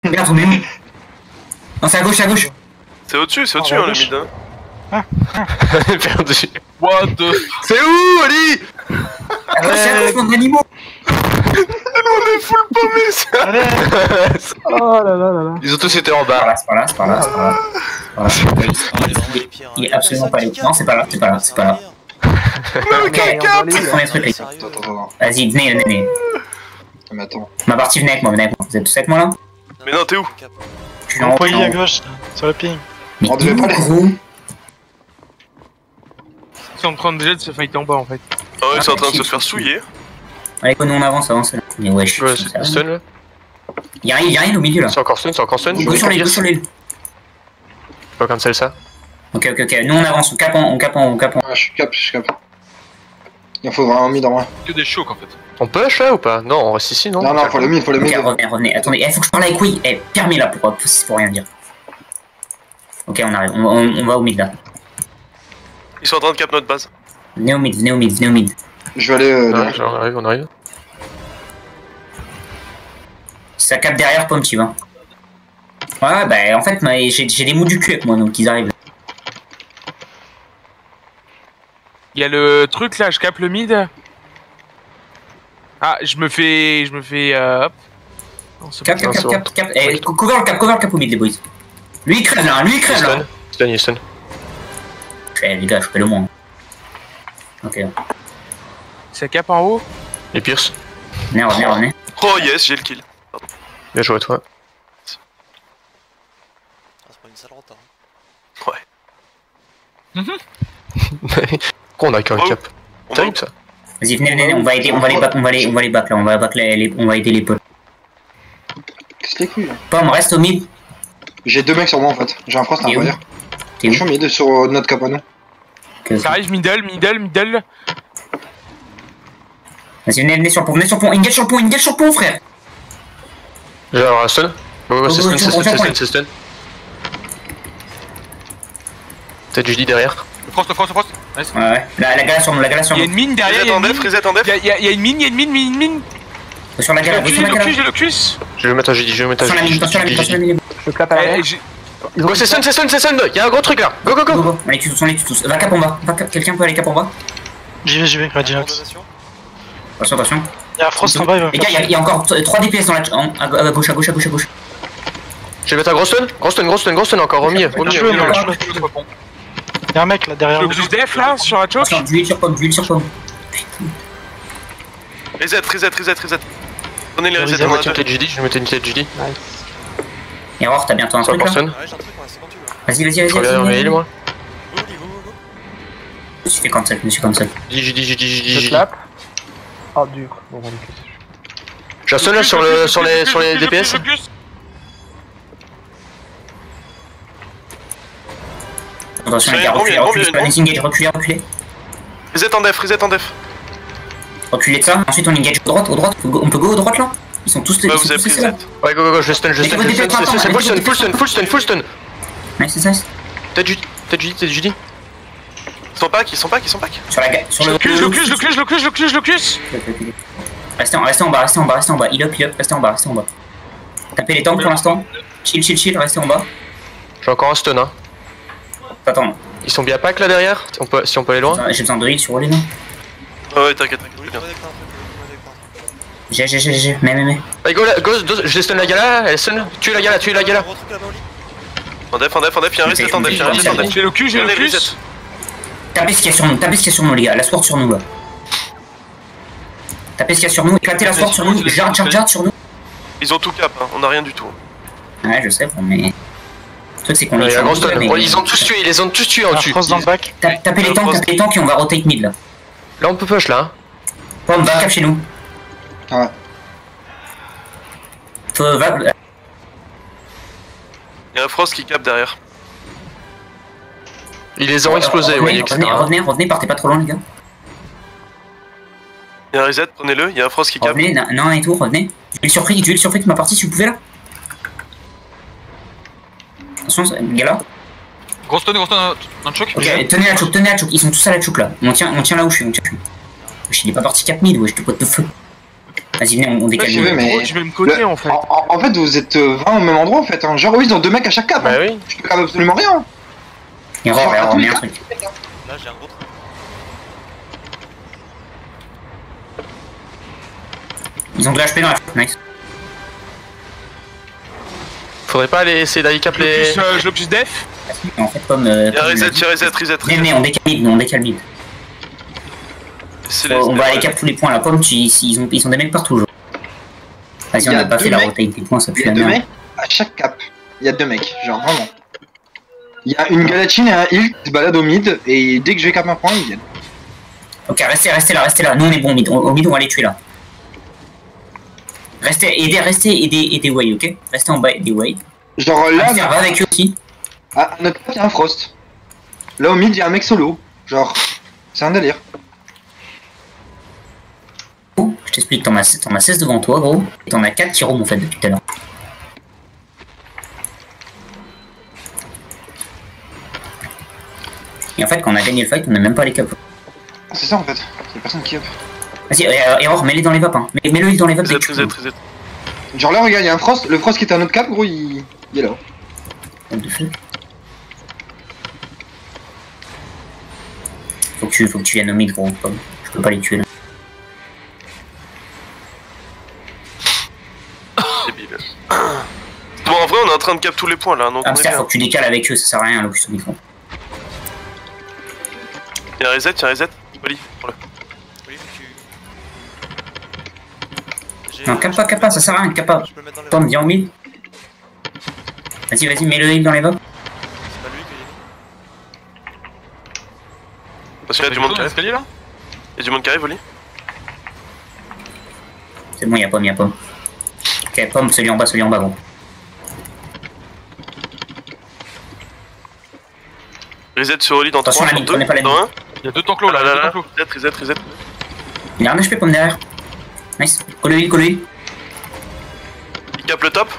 Regarde, on est où? Non, c'est à gauche, à gauche. C'est au-dessus, le mid. Hein. Perdu. What the... C'est où, Ali? À gauche, mon animaux. On est full paumé, ça. Allez. Oh là là là là. Ils ont tous été en bas. C'est par là. Voilà. Il est absolument pas là. Non, c'est pas là. Ok, premier truc. Attends. Vas-y, venez. Mais attends. Ma partie, venez avec moi. Vous êtes tous avec moi là? Mais non, t'es où? Je suis en Employé à gauche, sur le ping. Mais On devait où, pas les- gros? Ils sont en train déjà de se fighter en bas en fait. Ah ouais, c'est en train de se faire souiller. Allez, nous on avance. Mais ouais, je suis. Ouais, stun là. Y'a rien au milieu là. C'est encore stun. Go sur les. Pas cancel ça. Ok. Nous on avance, on cape en. Ah, je cap. Il faut vraiment mid en vrai. Que des chocs en fait. On push là ou pas? Non, on reste ici, non? Non, faut le mid. Ok, revenez. Attendez, faut que je parle avec Wii. Permets là pour rien dire. Ok, on arrive. On va au mid là. Ils sont en train de cap notre base. Venez au mid. Je vais aller. Ouais, on arrive. Ça capte derrière Pomme, tu vois. Ouais, bah en fait, j'ai des mous du cul avec moi, donc ils arrivent. Il y a le truc là, je capte le mid. Ah, je me fais hop. Non, c'est Cap. bon, c'est bon. Cover le cap au mid, les boys. Lui il crève là. Stun. Les gars, je fais le moins. Ok. Ça cap en haut. Et Pierce. Venez. Oh yes, j'ai le kill. Bien joué à toi. C'est pas une sale rota. Ouais. Pourquoi on a qu'un cap? On va... Terrible ça. Vas-y, venez, on va les back là, on va aider les potes. Qu'est-ce les couilles là? Pomme, reste au mid. J'ai 2 mecs sur moi en fait. J'ai un frost à T'es où? l'intérieur. T'es Je où? suis mid sur notre cap à nous. Ça arrive middle. Vas-y, venez sur le pont, engage sur le pont, frère. J'ai alors un stun. Ouais, c'est stun. Peut-être Judy derrière. Le frost. Nice. Ouais. La gala sur nous. Il y a une mine derrière. Il y a une mine. Il y a une mine. Sur la gala, J'ai le locus. Je vais le mettre à Judy. Attention la mine. Je clappe à l'arrière. Go, c'est stun. Il y a un gros truc là. Go. Allez, tu tous. Va cap en bas. Quelqu'un peut aller cap en bas? J'y vais, Radiox. Attention. Il y a un frost en bas, il va Les gars, il y a encore 3 DPS à gauche. Je vais mettre un gros stun encore au milieu. Il y a un mec là derrière Le nous. plus def là sur la choke. Attention, d'huile sur pomme. Reset. Prenez les Je resets vais dans la mettre une tête Judy. Error, t'as bientôt un truc là? stun. Ouais, j'ai un truc, ouais, c'est quand tu veux. Vas-y. Je regarde mes heals moi. Go. Je suis comme ça. Judy. Oh dur. Bon, J'ai un stun là sur les DPS. Attention les gars, reculez. Reset en def. Reculez de ça, ensuite on engage au droite. On peut go au droite là? Ils sont tous Bah vous avez pris là. reset. Ouais, go, je stun. C'est full stun. Nice. Tête Judy. Ils sont pack. Sur le Locus. Restez en bas. Heal up, restez en bas. Tapez les tanks pour l'instant. Chill, restez en bas. J'ai encore un stun hein. Attends, Ils sont bien pack là derrière. Si on peut aller loin. j'ai besoin de heal sur les noms. Ouais, t'inquiète. J'ai. Mais. Allez go, je stun la gala, elle stun. Tue la gala. En def, il y a un reset en def. J'ai le locus. Tapez ce qu'il y a sur nous, les gars. La sword sur nous là. Tapez ce qu'il y a sur nous, éclatez la sword sur nous. Charge sur nous. Ils ont tout cap, hein. On a rien du tout. Ouais, je sais, mais. Le truc, c'est qu'on Il y a un gros stun. mais- Ils ont tous tué en dessus. frost dans le bac. Tapez les tanks et on va rotate mid là. Là on peut push là. Pomme, va cap chez nous. Ouais. Va. Il y a un frost qui cap derrière. Ils les ont explosés, ouais, etc. Revenez, partez pas trop loin, les gars. Il y a un reset, prenez-le. Il y a un frost qui cap. Revenez, non et tout, revenez. Duel surpris de ma partie si vous pouvez là. Attention, gars. Gros stun dans le choc. Ok, tenez la choke, ils sont tous à la choke là. On tient là où je suis, Il est pas parti 4 mid, wesh, what the fuck. Vas-y, venez, on décale. j'y vais, mais- Tu veux me coter en fait. En fait, vous êtes 20 au même endroit en fait. Hein. Genre, oui, ils ont 2 mecs à chaque cap. Bah Hein. oui. Je peux capable absolument rien. Erreur, à tous mais les un cas. truc. Là, j'ai un gros truc. Ils ont de l'HP dans la flotte, nice. Faudrait pas aller essayer d'aller cap les. Je le plus def. En fait, comme. Y'a reset, Mais on décale mid, nous on décale mid. C'est On va aller cap tous les points. La pomme, ils sont des mecs partout. genre. Vas-y, Il on y a a pas deux fait la mecs. rotate des points, ça Il pue y a la 2 merde. mecs à chaque cap. Il y a 2 mecs, genre vraiment. Il y a une Galatine et un heal qui se baladent au mid. Et dès que je vais cap un point, ils viennent. Ok, restez là. Nous on est bon au mid. Au mid, on va les tuer là. Restez, aidez Way, ok? Restez en bas, aidez Way. Genre là, Va avec eux aussi. à notre cap, il y a un Frost. Là au mid, il y a un mec solo. Genre, c'est un délire. Je t'explique, t'en as 16 devant toi, gros. Et t'en as 4 qui roam en fait depuis tout à l'heure. Et en fait, quand on a gagné le fight, on n'a même pas les caps. C'est ça en fait. C'est personne qui up. Vas-y, Error, mets-les dans les vapes. Hein. Mets-le dans les vapes dès que tu peux. reset. Genre là, regarde, il y a un Frost. Le Frost qui était à notre cap, gros, il est là. De feu. Faut que tu viennes au mid, gros. Je peux pas les tuer là. Débile. Bon, en vrai, on est en train de cap tous les points là, donc on est Hamster, faut bien. que tu décales avec eux, ça sert à rien, Locus au micro. Y'a reset. Oli, prends-le. Oui, Non, cap pas, ça sert à rien, cap pas. Je peux le mettre dans les Tom, vapes. viens au mid. Vas-y, mets le heal dans les vapes. C'est pas lui qui Parce qu'il y a du monde qui arrive. l'escalier là. Y'a du monde qui arrive, Oli. C'est bon, y'a pomme. Ok, pomme, celui en bas, gros. Reset sur Oli dans Attention, 3, la dans mine, 2, prenez pas la dans mine. 1. Il y a 2 tanclos là, il y a 2 tanclos. Reset. Il a un HP pomme derrière. Nice. Colle le heal. Il cap le top.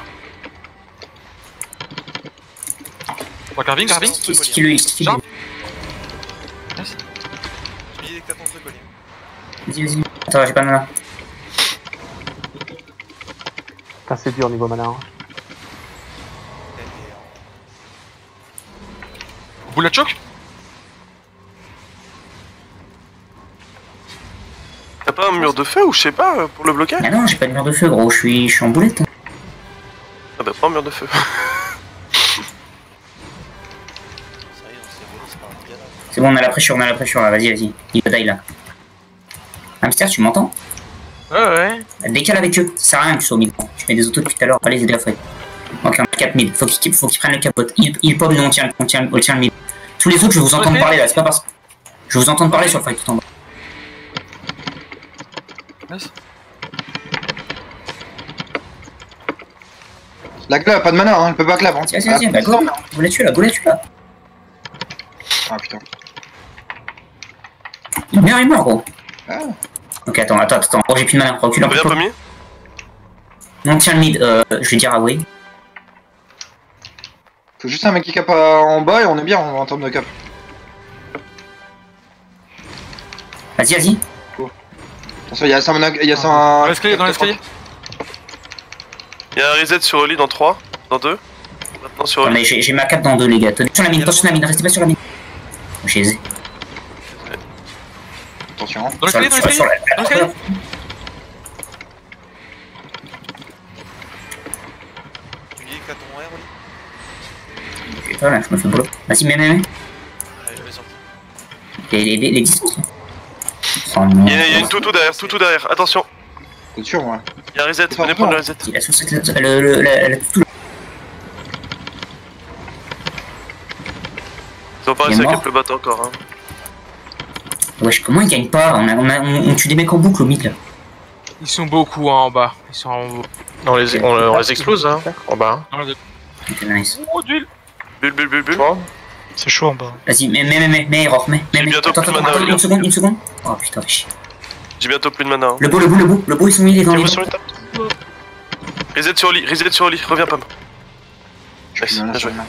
Bon, carving. Sticky le heal. Genre. Je me dis dès que t'as ton truc, Oli. Vas-y. Attends, j'ai pas de mana. Putain, c'est dur niveau mana. Hein. Bullet choke. T'as pas un mur de feu ou je sais pas pour le bloquer? Ah non, j'ai pas de mur de feu, gros. Je suis en boulette. Hein. Ah bah pas un mur de feu. Ça y est, on s'est volé, c'est pas un gars là. C'est bon, on a la pression là. Vas-y. Il va die là. Hamster, tu m'entends? Ouais. Décale avec eux. Ça sert à rien que tu sois au mid. Tu mets des autos depuis tout à l'heure. Pas les aider à fight. Ok, on a cap mid. Faut qu'ils prennent le capot. Il pop, nous on tient le mid. Tous les autres, je vais vous entendre parler là. C'est pas parce que. Je vais vous entendre parler sur le fight tout en bas. Nice. La gla a pas de mana, hein. Elle peut pas clap. Hein. Vas-y, bah go. Go la tuer là. Ah putain. Il meurt, gros. Ah. Ok, attends. Oh, j'ai plus de mana. Recule un Bien peu. premier. On tient le mid. Je vais dire à Way. Faut juste un mec qui cap en bas et on est bien en termes de cap. Vas-y. Attention, il y a ça, Dans l'escalier. Y'a un reset sur Oli dans 3, dans 2. Maintenant sur Attends, Oli. mais j'ai ma cap dans 2, les gars. Tenez sur la mine, restez pas sur la mine. J'ai aisé. Attention. Hein. Dans l'escalier. Sur la- Tu me dis que t'as ton R, Oli. Voilà, je me fais boulot. Vas-y, mets. Allez, je vais sortir. Les distances. Oh non. Y'a une toutou derrière, attention. T'es sûr, moi. Y'a un reset, venez prendre le reset. Il a sous la tout. Ils ont pas Il est réussi à mort. cap le bateau encore. Hein. Wesh, comment ils gagnent pas? On tue des mecs en boucle au mid là. Ils sont beaucoup en bas. Ils sont en haut. On les explose hein, en bas. Ok, nice. Oh, d'huile. Bulle. C'est chaud en bas. Vas-y, mets, Error, mets. J'ai bientôt Attends, plus de mana, une Olivier. seconde. Oh putain, fais chier. J'ai bientôt plus de mana. Hein. Le beau, ils sont mis dans les. Sur les tables. Reset sur Oli, reviens Pam. Je suis Nice, là, bien joué. là.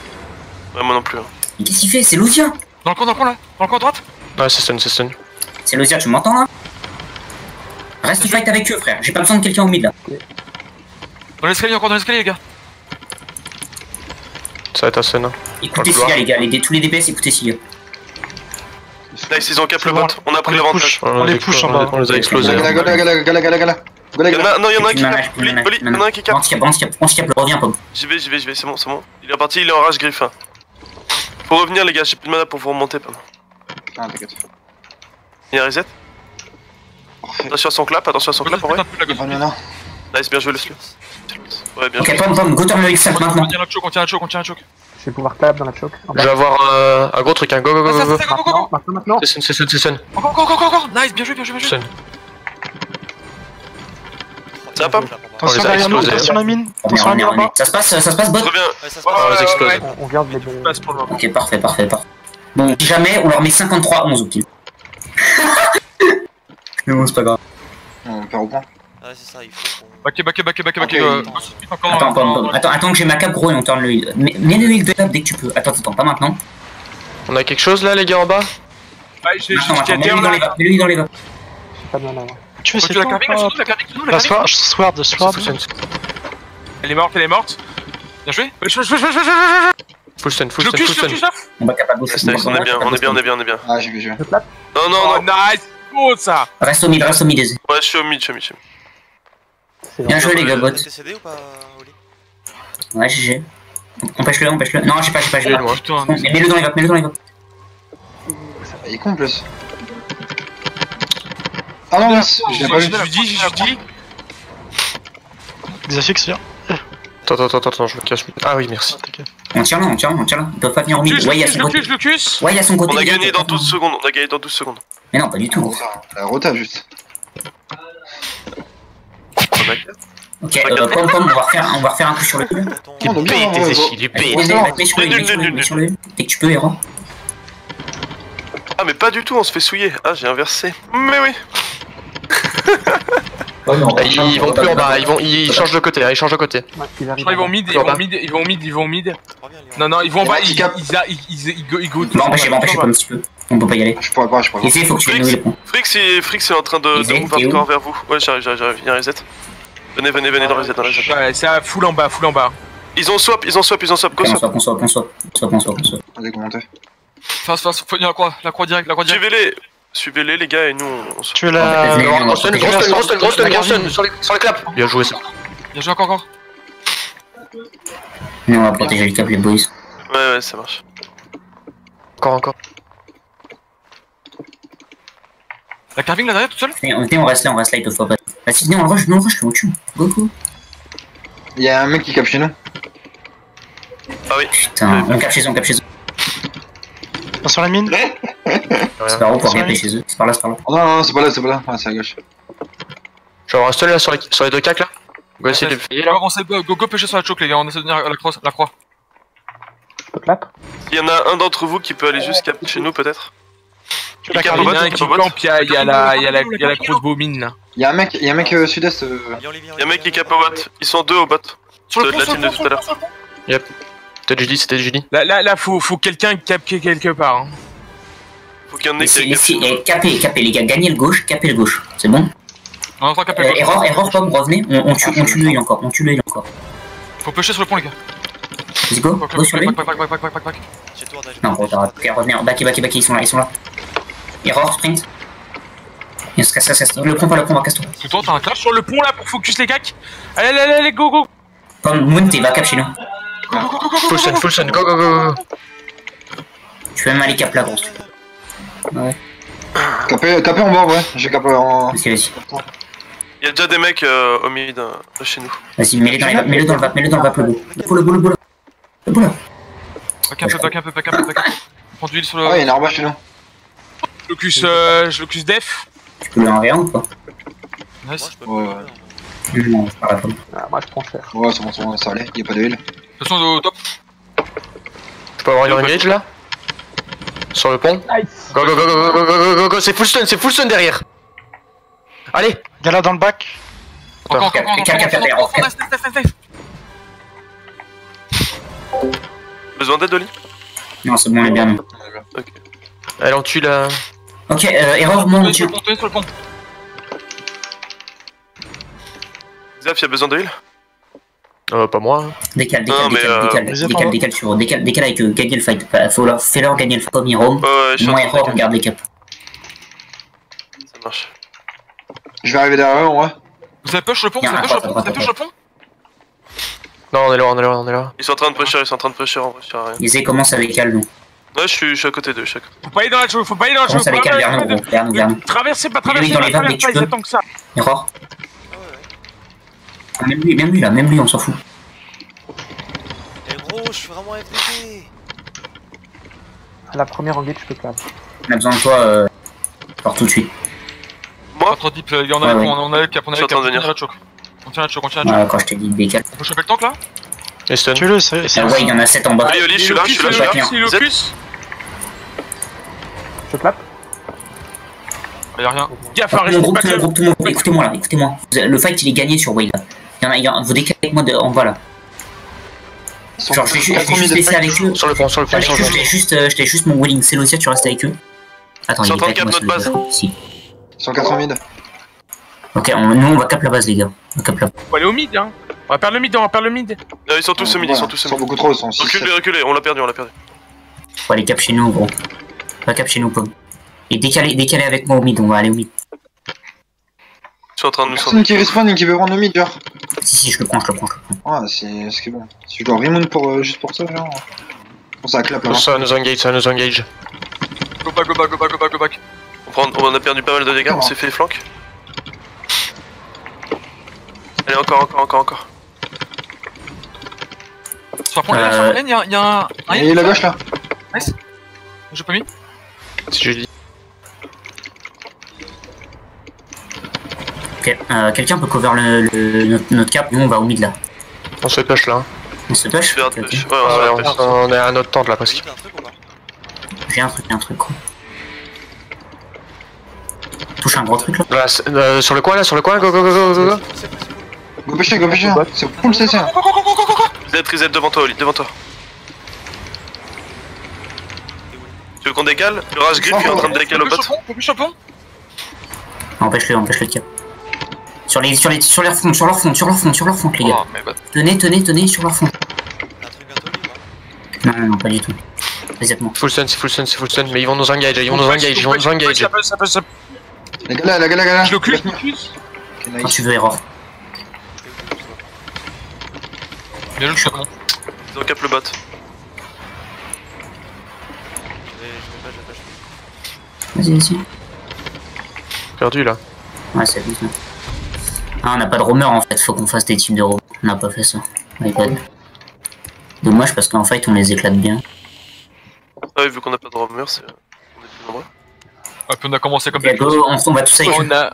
Ouais, moi non plus. Hein. Mais qu'est-ce qu'il fait? C'est Lucia. Dans le coin là. Dans le coin à droite. Ouais, c'est stun. C'est Lucia, tu m'entends là? Reste fight avec eux, frère. J'ai pas besoin de quelqu'un au mid là. Dans l'escalier, encore dans l'escalier, les gars. Ça va être assez, non? Écoutez Siga, les gars. Tous les DPS, écoutez Siga. Nice, ils ont cap le bot. On a pris l'avantage. On les push en bas. On les a explosés. Gala. Non, y'en a un qui cap. Y'en a un qui cap. Handicap, reviens, Pom. J'y vais, c'est bon. Il est reparti, il est en rage griffe. Faut revenir, les gars, j'ai plus de mana pour vous remonter, Pom. Ah, t'inquiète. Il y a un reset. Attention à son clap, en vrai. Nice, bien joué le slow. Ouais, bien joué. Ok, Pom, go turn le X5 maintenant. On tient la choke. Je vais pouvoir clap dans la choke. Je vais avoir un gros truc, un go. Maintenant. C'est Sun. Encore. Nice, bien joué. Sun. Ça va, Pom? Attention derrière nous, attention la mine. Attention la mine en bas. Ça se passe, bot. Reviens. On les explose. On vient de les donner. Ok, parfait. Bon, si jamais, on leur met 53-11 au kill. Mais bon, c'est pas grave. On perd au point. Ah, c'est ça, il faut qu'on. Backé. Attends que j'ai ma cape, gros, et on tourne le heal. Mets le heal de table dès que tu peux. Attends, pas maintenant. On a quelque chose là, les gars, en bas? J'ai Mets le heal dans les vagues. J'ai pas de mana, moi. Tu veux, la carving sur nous, la carving. Sword. Elle est morte. Bien joué. Full stun. On va capable Nice, on est bien. Ah, j'ai vu. Non. Nice. Oh, ça. Reste au mid, Ouais, je suis au mid. Bien joué, les gars, bot. T'es CD ou pas, Oli? Ouais, GG. Empêche-le. Non, j'ai pas. Putain. Mais mets-le dans les vagues. Il est con en plus. Ah non, mince, je l'ai pas vu. Je dis. Des affixes, viens. Attends, je me cache. Ah oui, merci. On tire là. Ils peuvent pas venir au mid. Ouais, il y a son côté. Je le cusse. Ouais, il y a son côté. On a gagné dans 12 secondes. Mais non, pas du tout. La rota juste. Ok, Pom, on va refaire un coup sur le heal. Mets sur le heal. Dès que tu peux, Héros. Ah, mais pas du tout, on se fait souiller. Ah, j'ai inversé. Mais oui. Ils vont plus en bas, ils changent de côté, Ils vont au mid. Non, ils vont en bas, ils go. On va empêcher pas un petit peu. On peut pas y aller. Je pourrais pas. Ici, il faut que tu viennes les points. Frix est en train de move hardcore vers vous. Ouais, j'arrive, il y a un reset. Venez dans le reset. Ouais, c'est à full en bas. Ils ont swap, go swap. On swap. Allez, commentez. Face, faut venir la croix direct. Suivez-les, les gars, et nous on se. Tu veux la. Gros stun sur les claps. Bien joué ça. Bien joué encore. Nous, on va protéger les câbles, les boys. Ouais, ça marche. Encore. La carving là derrière toute seule. Venez, on reste là, ils peuvent pas passer. Vas-y, venez, on le rush, on tue. Go. Il y a un mec qui cap chez nous. Ah oui. Putain, on cap chez eux. Sur la mine. C'est par où pour grimper chez eux? C'est par là. Non, c'est pas là. Ouais, c'est à gauche. Je vais avoir un stun là sur les deux cacs là. Go essayer de. Go pêcher sur la choke, les gars, on essaie de venir à la croix. Je peux clap. Il y en a un d'entre vous qui peut aller juste cap chez nous, peut-être. Il y en a un qui campe, il y a la crossbow mine là. Il y a un mec sud-est. Il y a un mec qui cap au bot. Ils sont deux au bot. De la team de tout à l'heure. Yep. C'était Judy. Là, faut quelqu'un cap quelque part. Faut qu'il y en ait qui aille Capez, les gars, gagnez le gauche, capez le gauche. C'est bon? On est en train de caper. Erreur, Pom, revenez. On tue le heal encore. Faut pêcher sur le pont, les gars. Vas-y, go sur le heal. J'ai tour d'aller. Non, ok, revenez. Back, ils sont là. Erreur, sprint. Il se casse. Le pont, va casse-toi. C'est toi, t'as un clash sur le pont là pour focus les cacs. Allez, go. Pom, Moon, t'es va cap chez nous. Full stun, go. Tu peux même aller cap là, gros. Ouais. Capé en bas, ouais. J'ai capé en. Vas-y. Il y a déjà des mecs au mid de chez nous. Vas-y, mets-le dans le vape, le bout. Le bout là. Back un peu. Prends du heal sur le. Ah, il y a une arba chez nous. Je locus def. Tu peux le 1v1 ou pas? Nice. Ouais. Non, c'est pas la peine. Moi je prends cher. Ouais, c'est bon, ça allait. Y'a pas de heal. De toute façon, au top. Je peux avoir une engage là? Sur le pont? Nice. Go, c'est full stun derrière. Allez. Gala dans le bac. Encore. Besoin d'aide, Oli? Non, c'est bon, on est bien. Ok. Allez, on tue la. Ok, erreur, mon Sur le pont. il y a besoin de heal? Pas moi. Hein. Décale sur eux. Décale avec eux. Gagnez le fight. Fais-leur gagner le fight comme Hero. Moi et Roar, on garde les caps. Ça marche. Je vais arriver derrière eux, ouais. Vous avez push le pont? Vous avez push le pont? Non, on est là. Ils sont en train de pressure, en vrai, ça rien. Ils commencent avec Al, nous. Ouais, je suis à côté d'eux, chaque. Faut pas aller dans la jeu, Commence avec Al, vers nous. Traversez pas, Dans les vagues, dès que tu peux. tant que ça. Et Roar. Même lui, on s'en fout. Eh gros, je suis vraiment FDP. À la première engage, je peux clap. On a besoin de toi, alors tout de suite. Moi? Pas trop deep, on a le cap, on tient la choc. On tient la choc. Quand je t'ai dit décale. On peut choper le tank là? Et stun. Tue-le, c'est. Ouais, il y en a 7 en bas. Allez, Oli, je suis là. Je clap. Y'a rien. Gaffe, Tout le monde, écoutez-moi. Le fight il est gagné sur Wade là. Vous décalez avec moi en bas là. Genre je vais juste laisser avec eux. Sur le pont. Je t'ai juste mon Welling. C'est Lucia, tu restes avec eux. Attends, il est pas avec moi, notre base. Si. 180 mid. Ok, nous on va cap la base les gars. On cap la. Faut aller au mid, hein. On va perdre le mid. Ils sont tous au mid, Ils sont beaucoup trop, ils sont 6. Reculez, on l'a perdu. Faut aller cap chez nous gros. Pas cap chez nous Pomme. Et décaler avec moi au mid, on va aller au mid. Je suis en train de nous Personne qui respawn et qui veut rendre au mid, genre. Si, je le prends. Ouais, c'est ce qui est bon. Si je dois remoon pour, juste pour ça, genre. Bon, ça clap là. Ça nous engage. Go back. On a perdu pas mal de dégâts, on s'est fait flank. Allez, encore. Sur la lane, y'a un. Et la gauche là. Nice. J'ai pas mis. Si je dis. Ok, quelqu'un peut cover notre cap, nous on va au mid là. On se push là. On se push? On est à notre tente là presque. J'ai un truc quoi. Touche un gros truc là. Là, sur le coin, go. Go pêcher. C'est full CC là. Reset devant toi, Oli, devant toi. Tu veux qu'on décale? Le rage grip qui est en train de décaler au bot. Push au pont. Empêche le cap. Sur leur front, les gars. Tenez sur leur front. Non, pas du tout. Reset-moi. Full stun, mais ils vont nous engage. La gala. Je le cul. Quand tu veux, erreur. Bien joué, je suis bon. Ils ont cap le bot. Vas-y. Perdu là. Ouais, c'est bon ça. Ah, on n'a pas de roamer en fait, faut qu'on fasse des teams de roamer. On n'a pas fait ça. My god. Dommage parce qu'en fait on les éclate bien. Ah oui, vu qu'on n'a pas de roamer, on est plus nombreux. Ah, puis on a commencé comme On va tous avec eux.